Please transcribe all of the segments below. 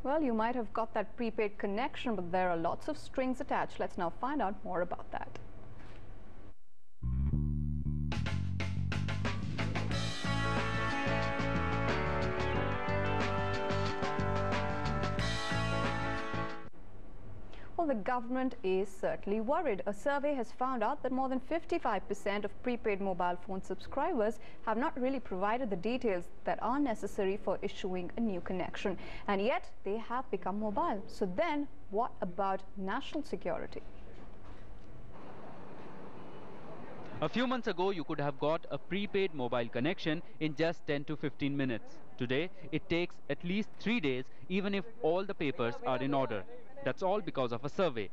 Well, you might have got that prepaid connection, but there are lots of strings attached. Let's now find out more about that. Well, the government is certainly worried. A survey has found out that more than 55% of prepaid mobile phone subscribers have not really provided the details that are necessary for issuing a new connection. And yet, they have become mobile. So then, what about national security? A few months ago, you could have got a prepaid mobile connection in just 10 to 15 minutes. Today, it takes at least 3 days, even if all the papers are in order. That's all because of a survey.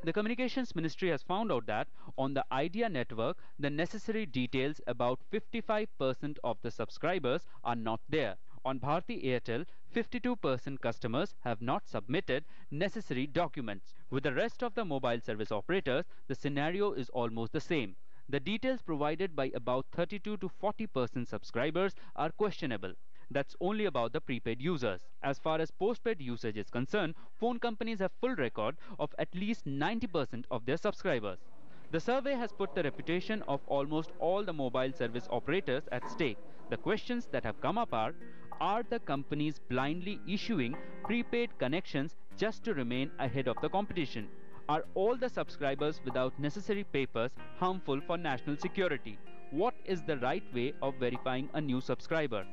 The Communications Ministry has found out that on the Idea network, the necessary details about 55% of the subscribers are not there. On Bharti Airtel, 52% customers have not submitted necessary documents. With the rest of the mobile service operators, the scenario is almost the same. The details provided by about 32 to 40% subscribers are questionable. That's only about the prepaid users. As far as postpaid usage is concerned, phone companies have full record of at least 90% of their subscribers. The survey has put the reputation of almost all the mobile service operators at stake. The questions that have come up are the companies blindly issuing prepaid connections just to remain ahead of the competition? Are all the subscribers without necessary papers harmful for national security? What is the right way of verifying a new subscriber?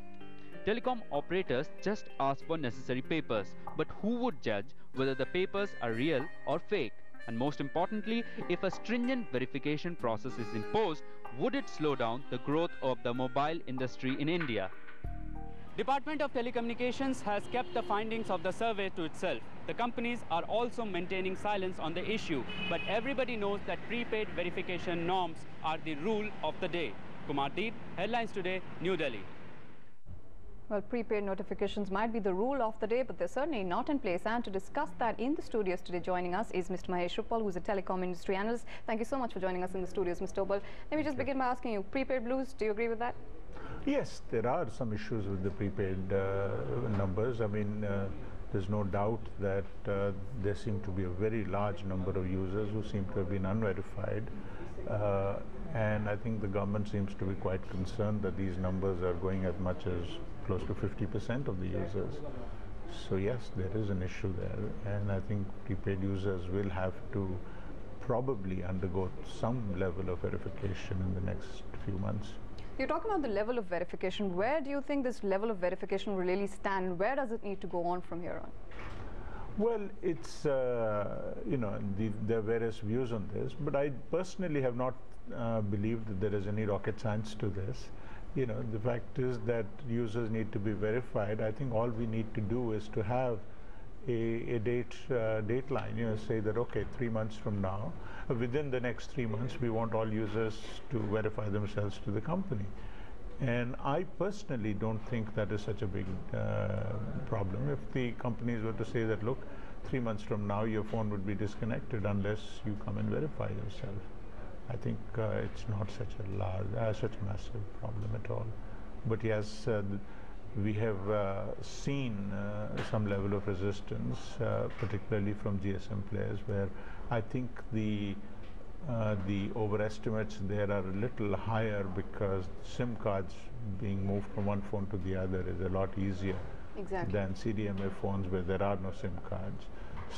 Telecom operators just ask for necessary papers, but who would judge whether the papers are real or fake? And most importantly, if a stringent verification process is imposed, would it slow down the growth of the mobile industry in India? Department of Telecommunications has kept the findings of the survey to itself. The companies are also maintaining silence on the issue, but everybody knows that prepaid verification norms are the rule of the day. Kumar Deep, Headlines Today, New Delhi. Well, prepaid notifications might be the rule of the day, but they're certainly not in place. And to discuss that in the studios today, joining us is Mr. Mahesh Uppal, who's a telecom industry analyst. Thank you so much for joining us in the studios, Mr. Uppal. Let me just begin by asking you, prepaid blues, do you agree with that? Yes, there are some issues with the prepaid numbers. I mean, there's no doubt that there seem to be a very large number of users who seem to have been unverified. And I think the government seems to be quite concerned that these numbers are going as much as close to 50% of the users. So yes, there is an issue there, and I think prepaid users will have to probably undergo some level of verification in the next few months. You're talking about the level of verification. Where do you think this level of verification will really stand? Where does it need to go on from here on? Well, it's, you know, there are various views on this, but I personally have not believed that there is any rocket science to this. You know, the fact is that users need to be verified. I think all we need to do is to have a dateline, you know, say that, okay, 3 months from now, within the next 3 months, we want all users to verify themselves to the company. And I personally don't think that is such a big problem. If the companies were to say that, look, 3 months from now, your phone would be disconnected unless you come and verify yourself. I think it's not such a large, such a massive problem at all. But yes, we have seen some level of resistance, particularly from GSM players, where I think the overestimates there are a little higher because SIM cards being moved from one phone to the other is a lot easier than CDMA phones where there are no SIM cards.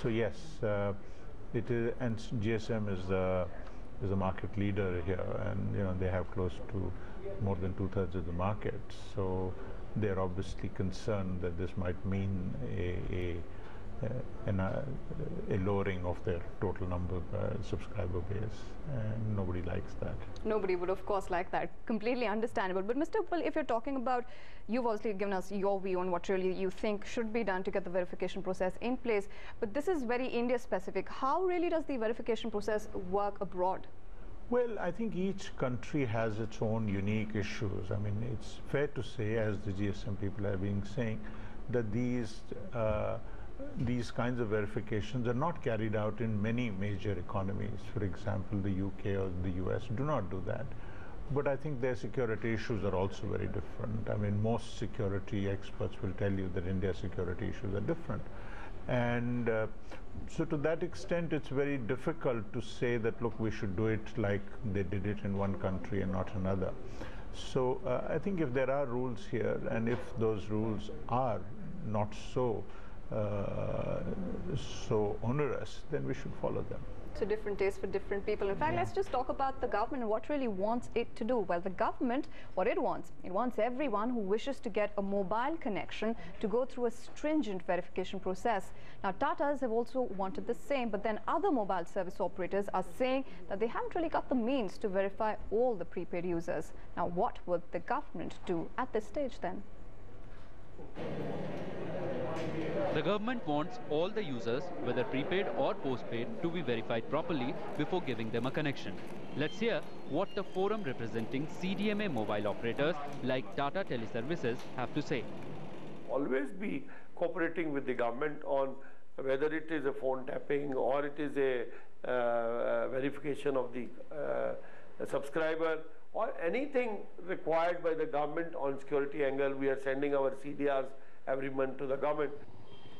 So yes, it is, and GSM is a market leader here, and you know they have close to more than 2/3 of the market. So they're obviously concerned that this might mean a lowering of their total number subscriber base, and nobody likes that. Nobody would, of course, like that. Completely understandable. But Mr. Uppal, if you're talking about, you've obviously given us your view on what really you think should be done to get the verification process in place, but this is very India specific. How really does the verification process work abroad? Well, I think each country has its own unique issues. I mean, it's fair to say, as the GSM people have been saying, that these kinds of verifications are not carried out in many major economies. For example, the UK or the US do not do that. but I think their security issues are also very different. I mean, most security experts will tell you that India's security issues are different. And so to that extent, it's very difficult to say that, look, we should do it like they did it in one country and not another. So I think if there are rules here, and if those rules are not so onerous, then we should follow them. So different tastes for different people. In fact, let's just talk about the government and what really wants it to do. Well, the government, what it wants everyone who wishes to get a mobile connection to go through a stringent verification process. Now, Tatas have also wanted the same, but then other mobile service operators are saying that they haven't really got the means to verify all the prepaid users. Now, what would the government do at this stage then? The government wants all the users, whether prepaid or postpaid, to be verified properly before giving them a connection. Let's hear what the forum representing CDMA mobile operators like Tata Teleservices have to say. Always be cooperating with the government on whether it is a phone tapping or it is a verification of the subscriber or anything required by the government on security angle. We are sending our CDRs every month to the government.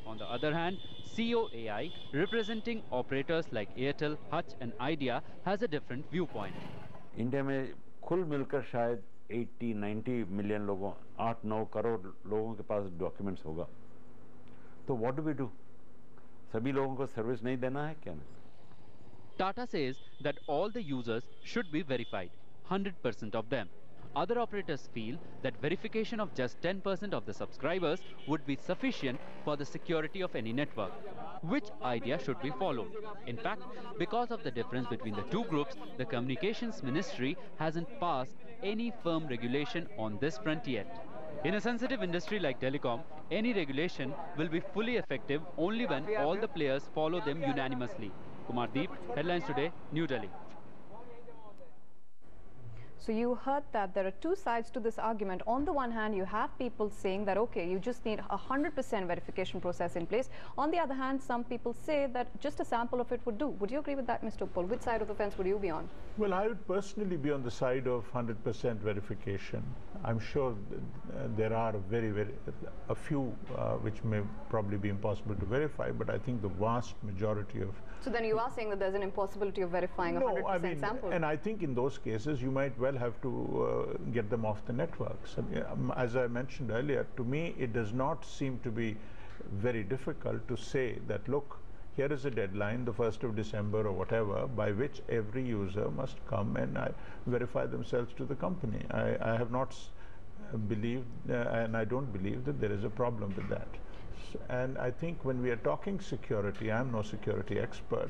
On the other hand, COAI, representing operators like Airtel, Hutch and Idea, has a different viewpoint. India में कुल मिलकर शायद 80-90 million लोगों 8-9 करोड़ लोगों के पास documents होगा तो what do we do सभी लोगों को सर्विस नहीं देना है क्या Tata says that all the users should be verified, 100% of them. Other operators feel that verification of just 10% of the subscribers would be sufficient for the security of any network. Which idea should be followed? In fact, because of the difference between the two groups, the Communications Ministry hasn't passed any firm regulation on this front yet. In a sensitive industry like telecom, any regulation will be fully effective only when all the players follow them unanimously. Kumar Deep, Headlines Today, New Delhi. So you heard that there are two sides to this argument. On the one hand, you have people saying that, okay, you just need 100% verification process in place. On the other hand, some people say that just a sample of it would do. Would you agree with that, Mr. Uppal? Which side of the fence would you be on? Well, I would personally be on the side of 100% verification. I'm sure there are a few which may probably be impossible to verify, but I think the vast majority of... So then you are saying that there's an impossibility of verifying 100% sample? And I think in those cases, you might well have to get them off the networks. As I mentioned earlier, to me, it does not seem to be very difficult to say that, look, here is a deadline, the 1st of December or whatever, by which every user must come and verify themselves to the company. I have not believed, and I don't believe that there is a problem with that. And I think when we are talking security, I'm no security expert,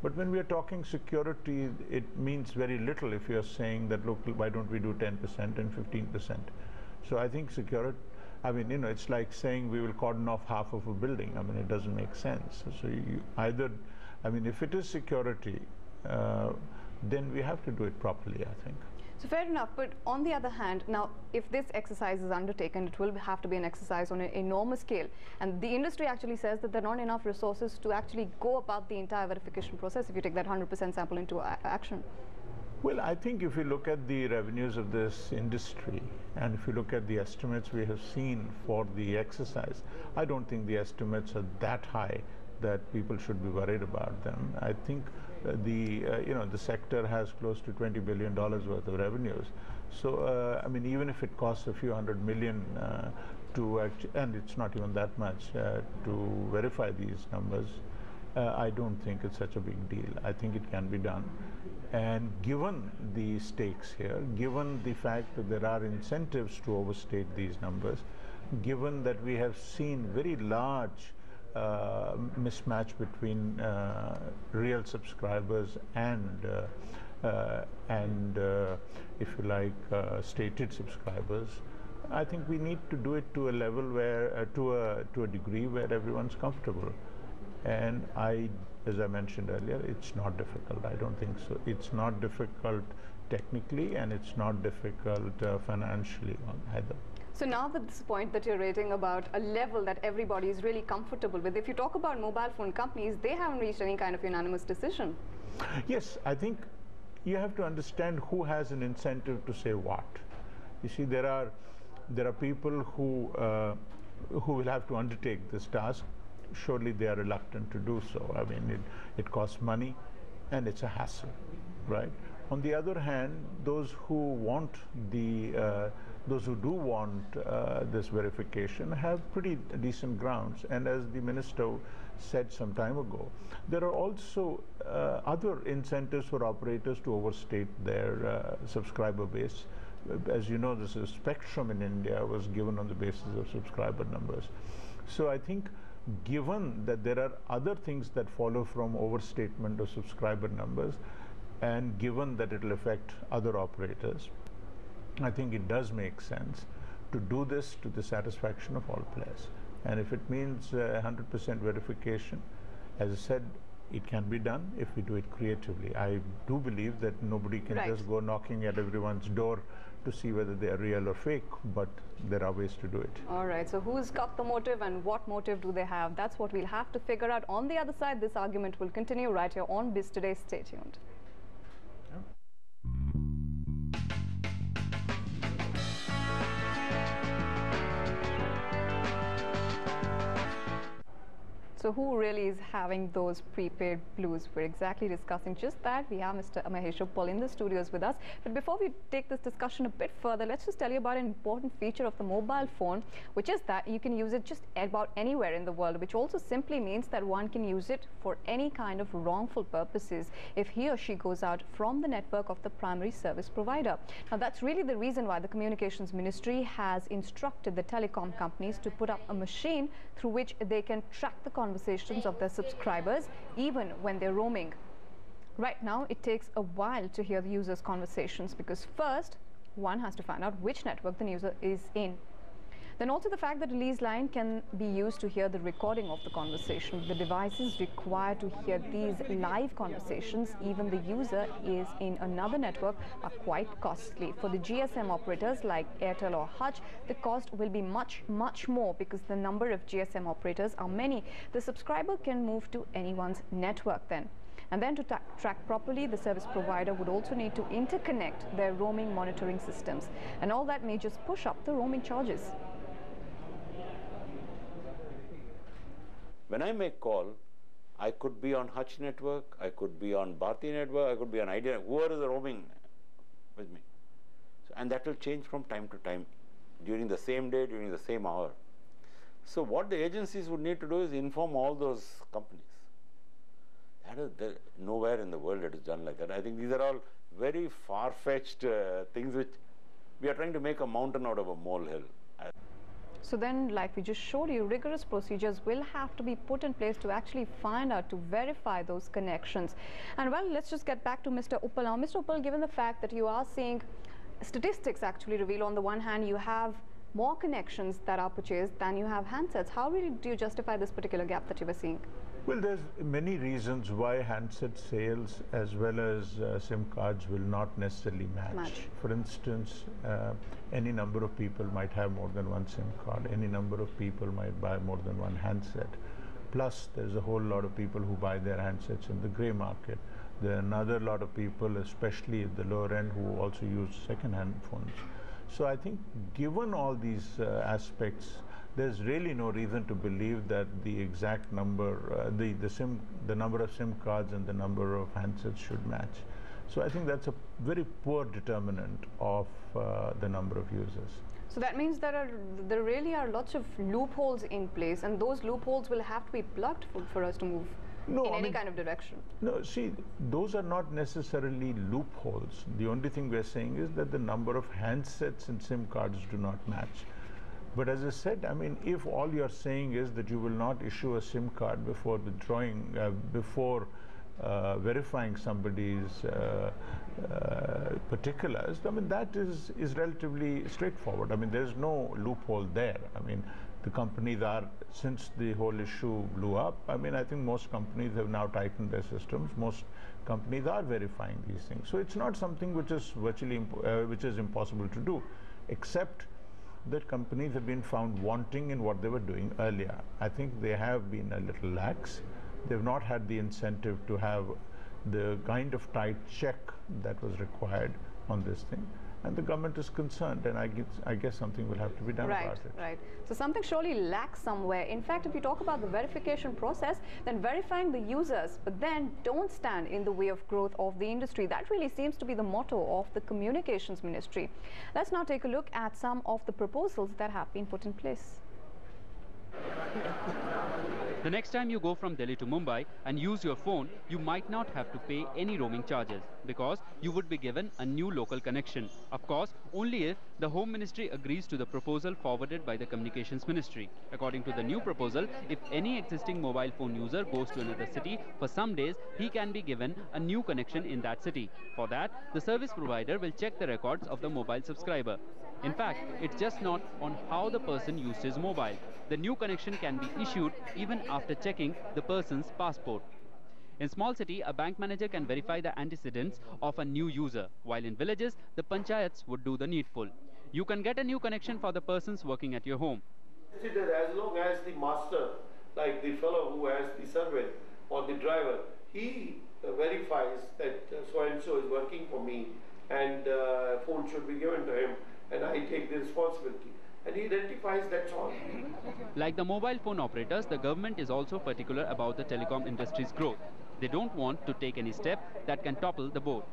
but when we are talking security, it means very little if you're saying that, look, why don't we do 10% and 15%? So I think security, I mean, you know, it's like saying we will cordon off half of a building. I mean, it doesn't make sense. So you either, I mean, if it is security, then we have to do it properly, I think. So fair enough, but on the other hand, now if this exercise is undertaken, it will have to be an exercise on an enormous scale, and the industry actually says that there are not enough resources to actually go about the entire verification process if you take that 100% sample into action. Well, I think if you look at the revenues of this industry, and if you look at the estimates we have seen for the exercise, I don't think the estimates are that high that people should be worried about them. I think the sector has close to $20 billion worth of revenues. So I mean, even if it costs a few $100 million and it's not even that much to verify these numbers, I don't think it's such a big deal. I think it can be done. And given the stakes here, given the fact that there are incentives to overstate these numbers, given that we have seen very large mismatch between real subscribers and if you like, stated subscribers, I think we need to do it to a level where, to a degree where everyone's comfortable. And as I mentioned earlier, it's not difficult. I don't think so. It's not difficult technically, and it's not difficult financially either. So now at this point that you're rating about a level that everybody is really comfortable with, if you talk about mobile phone companies, they haven't reached any kind of unanimous decision. Yes, I think you have to understand who has an incentive to say what. You see, there are people who will have to undertake this task. Surely they are reluctant to do so. I mean, it costs money and it's a hassle, right? On the other hand, those who do want this verification have pretty decent grounds. And as the minister said some time ago, there are also other incentives for operators to overstate their subscriber base. As you know, this is spectrum in India was given on the basis of subscriber numbers. So I think given that there are other things that follow from overstatement of subscriber numbers, and given that it will affect other operators, I think it does make sense to do this to the satisfaction of all players. And if it means 100% verification, as I said, it can be done if we do it creatively. I do believe that nobody can just go knocking at everyone's door to see whether they are real or fake, but there are ways to do it. All right, so who's got the motive and what motive do they have? That's what we'll have to figure out. On the other side, this argument will continue right here on Biz Today. Stay tuned. So who really is having those prepaid blues? We're exactly discussing just that. We have Mr. Mahesh Uppal in the studios with us. But before we take this discussion a bit further, let's just tell you about an important feature of the mobile phone, which is that you can use it just about anywhere in the world, which also simply means that one can use it for any kind of wrongful purposes if he or she goes out from the network of the primary service provider. Now, that's really the reason why the Communications Ministry has instructed the telecom companies to put up a machine through which they can track the conversations of their subscribers even when they're roaming. Right now, it takes a while to hear the user's conversations because first, one has to find out which network the user is in. Then also the fact that the release line can be used to hear the recording of the conversation. The devices required to hear these live conversations, even the user is in another network, are quite costly. For the GSM operators like Airtel or Hutch, the cost will be much more because the number of GSM operators are many. The subscriber can move to anyone's network then. And then to track properly, the service provider would also need to interconnect their roaming monitoring systems. And all that may just push up the roaming charges. When I make call, I could be on Hutch network, I could be on Bharti network, I could be on Idea, whoever is roaming with me. So, and that will change from time to time, during the same day, during the same hour. So what the agencies would need to do is inform all those companies. That is nowhere in the world it is done like that. I think these are all very far-fetched things which we are trying to make a mountain out of a molehill. So then, like we just showed you, rigorous procedures will have to be put in place to actually find out, to verify those connections. And well, let's just get back to Mr. Uppal now. Mr. Uppal, given the fact that you are seeing statistics actually reveal on the one hand you have more connections that are purchased than you have handsets, how really do you justify this particular gap that you were seeing? Well, there's many reasons why handset sales as well as SIM cards will not necessarily match. For instance, any number of people might have more than one SIM card. Any number of people might buy more than one handset. Plus, there's a whole lot of people who buy their handsets in the grey market. There are another lot of people, especially at the lower end, who also use second-hand phones. So I think given all these aspects, there's really no reason to believe that the exact number, the number of SIM cards and the number of handsets should match. So I think that's a very poor determinant of the number of users. So that means there really are lots of loopholes in place, and those loopholes will have to be plugged for us to move in any kind of direction. No, see, those are not necessarily loopholes. The only thing we're saying is that the number of handsets and SIM cards do not match. But as I said, I mean, if all you're saying is that you will not issue a SIM card before withdrawing, verifying somebody's particulars, I mean, that is relatively straightforward. I mean, there's no loophole there. I mean, the companies are, since the whole issue blew up, I mean, I think most companies have now tightened their systems. Most companies are verifying these things. So it's not something which is virtually, which is impossible to do, except that companies have been found wanting in what they were doing earlier. I think they have been a little lax. They've not had the incentive to have the kind of tight check that was required on this thing. And the government is concerned, and I guess something will have to be done about it. Right. So something surely lacks somewhere. In fact, if you talk about the verification process, then verifying the users, but then don't stand in the way of growth of the industry. That really seems to be the motto of the Communications Ministry. Let's now take a look at some of the proposals that have been put in place. The next time you go from Delhi to Mumbai and use your phone, you might not have to pay any roaming charges because you would be given a new local connection. Of course, only if the Home Ministry agrees to the proposal forwarded by the Communications Ministry. According to the new proposal, if any existing mobile phone user goes to another city for some days, he can be given a new connection in that city. For that, the service provider will check the records of the mobile subscriber. In fact, it's just not on how the person used his mobile. The new connection can be issued even after checking the person's passport. In small city, a bank manager can verify the antecedents of a new user, while in villages, the panchayats would do the needful. You can get a new connection for the persons working at your home. As long as the master, like the fellow who has the survey or the driver, he verifies that so-and-so is working for me and phone should be given to him and I take the responsibility. And he identifies, that's all. Like the mobile phone operators, the government is also particular about the telecom industry's growth. They don't want to take any step that can topple the boat.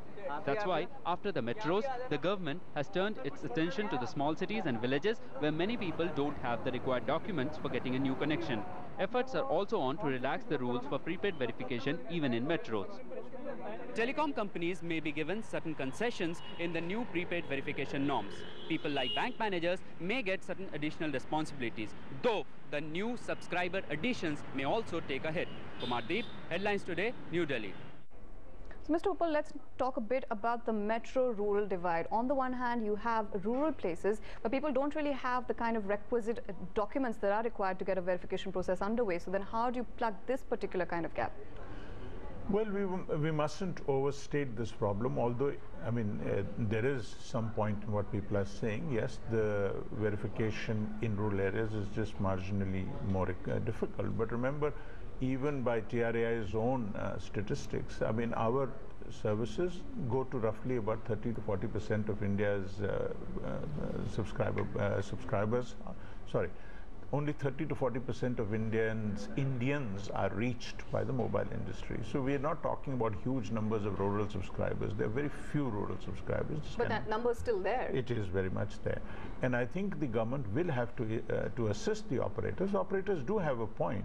That's why, after the metros, the government has turned its attention to the small cities and villages where many people don't have the required documents for getting a new connection. Efforts are also on to relax the rules for prepaid verification even in metros. Telecom companies may be given certain concessions in the new prepaid verification norms. People like bank managers may get certain additional responsibilities, though the new subscriber additions may also take a hit. Kumar Deep, Headlines Today, New Delhi. So, Mr. Uppal, let's talk a bit about the metro-rural divide. On the one hand, you have rural places where people don't really have the kind of requisite documents that are required to get a verification process underway. So then how do you plug this particular kind of gap? Well, we mustn't overstate this problem, although, I mean, there is some point in what people are saying. Yes, the verification in rural areas is just marginally more difficult. But remember, even by TRAI's own statistics, I mean, our services go to roughly about 30 to 40% of India's subscribers. Sorry. Only 30 to 40% of Indians are reached by the mobile industry. So we are not talking about huge numbers of rural subscribers. There are very few rural subscribers. But that number is still there. It is very much there. And I think the government will have to assist the operators. Operators do have a point.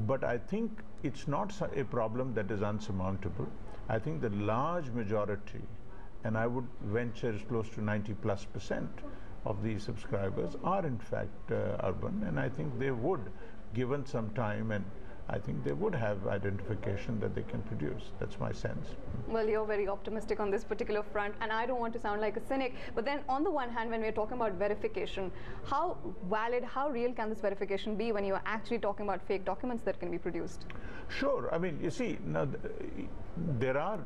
But I think it's not a problem that is unsurmountable. I think the large majority, and I would venture close to 90+% of these subscribers are in fact urban, and I think they would, given some time, and I think they would have identification that they can produce. That's my sense. Well, you're very optimistic on this particular front, and I don't want to sound like a cynic, but then on the one hand, when we're talking about verification, how valid, how real can this verification be when you're actually talking about fake documents that can be produced? Sure. I mean, you see, now there are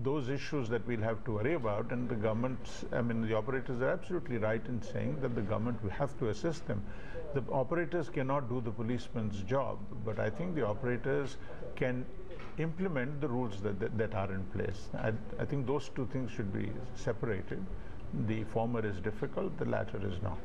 those issues that we'll have to worry about, and the government, I mean, the operators are absolutely right in saying that the government will have to assist them. The operators cannot do the policeman's job, but I think the operators can implement the rules that are in place. I think those two things should be separated. The former is difficult, the latter is not.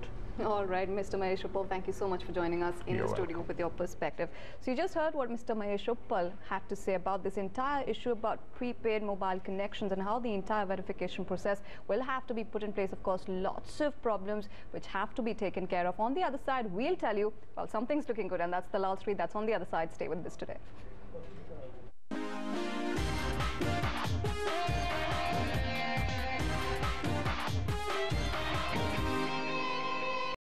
All right, Mr. Mahesh Uppal, thank you so much for joining us in the studio with your perspective. So you just heard what Mr. Mahesh Uppal had to say about this entire issue about prepaid mobile connections and how the entire verification process will have to be put in place. Of course, lots of problems which have to be taken care of. On the other side, we'll tell you, well, something's looking good, and that's the last read. That's on the other side. Stay with this today.